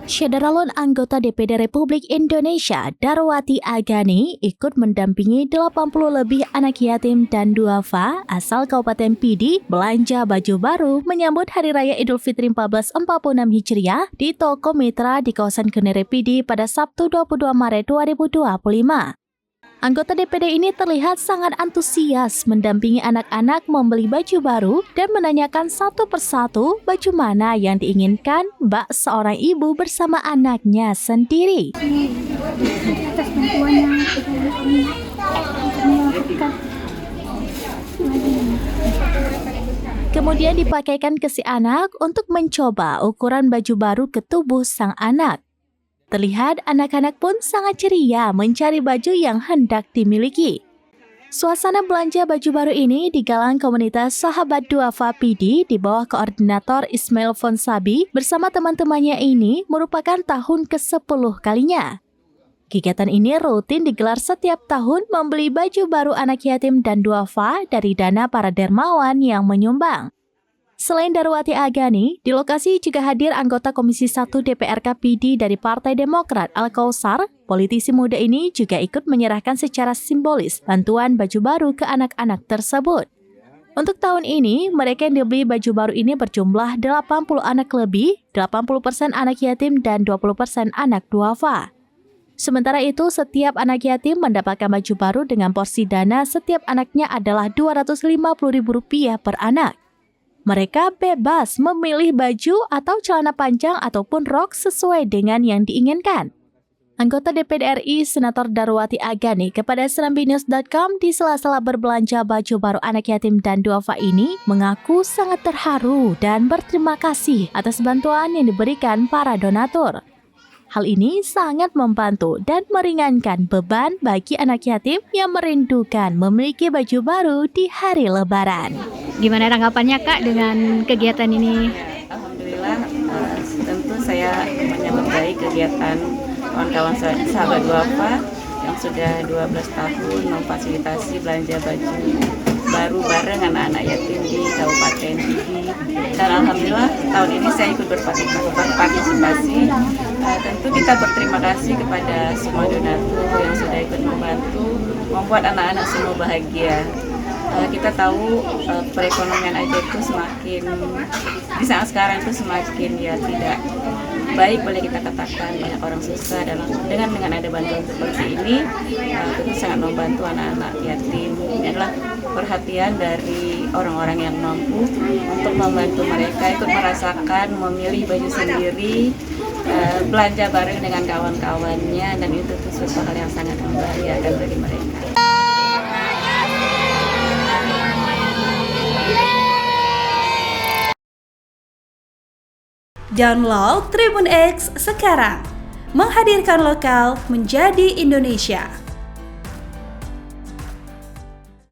Syederalun anggota DPD Republik Indonesia Darwati Agani ikut mendampingi 80 lebih anak yatim dan duafa asal Kabupaten Pidi belanja baju baru menyambut Hari Raya Idul Fitri 1446 Hijriah di toko mitra di kawasan Kenere Pidi pada Sabtu 22 Maret 2025. Anggota DPD ini terlihat sangat antusias mendampingi anak-anak membeli baju baru dan menanyakan satu persatu baju mana yang diinginkan bak seorang ibu bersama anaknya sendiri. Atas bantuan yang kita melakukan. Kemudian dipakaikan ke si anak untuk mencoba ukuran baju baru ke tubuh sang anak. Terlihat anak-anak pun sangat ceria mencari baju yang hendak dimiliki. Suasana belanja baju baru ini digalang komunitas Sahabat Duafa Pidi di bawah koordinator Ismail Fonsabi bersama teman-temannya ini merupakan tahun ke-10 kalinya. Kegiatan ini rutin digelar setiap tahun membeli baju baru anak yatim dan duafa dari dana para dermawan yang menyumbang. Selain Darwati Agani, di lokasi juga hadir anggota Komisi 1 DPRK Pidi dari Partai Demokrat Al-Kausar. Politisi muda ini juga ikut menyerahkan secara simbolis bantuan baju baru ke anak-anak tersebut. Untuk tahun ini, mereka yang dibeli baju baru ini berjumlah 80 anak lebih, 80% anak yatim dan 20% anak duafa. Sementara itu, setiap anak yatim mendapatkan baju baru dengan porsi dana setiap anaknya adalah Rp250.000 per anak. Mereka bebas memilih baju atau celana panjang ataupun rok sesuai dengan yang diinginkan. Anggota DPD RI Senator Darwati Agani kepada serambinews.com di sela-sela berbelanja baju baru anak yatim dan duafa ini mengaku sangat terharu dan berterima kasih atas bantuan yang diberikan para donatur. Hal ini sangat membantu dan meringankan beban bagi anak yatim yang merindukan memiliki baju baru di hari Lebaran. Gimana tanggapannya Kak dengan kegiatan ini? Alhamdulillah, tentu saya menyambut baik kegiatan kawan-kawan sahabat duafa yang sudah 12 tahun memfasilitasi belanja baju baru bareng anak-anak yatim di Kabupaten Pidi. Dan alhamdulillah tahun ini saya ikut berpartisipasi. Tentu kita berterima kasih kepada semua donatur yang sudah ikut membantu membuat anak-anak semua bahagia. Kita tahu perekonomian aja itu semakin di saat sekarang itu semakin tidak baik, boleh kita katakan banyak orang susah dengan ada bantuan seperti ini tentu sangat membantu anak-anak yatim. Ini adalah perhatian dari orang-orang yang mampu untuk membantu mereka ikut merasakan memilih baju sendiri, belanja bareng dengan kawan-kawannya, dan itu sesuatu hal yang sangat membahagiakan bagi mereka. Download Tribun X sekarang, menghadirkan lokal menjadi Indonesia.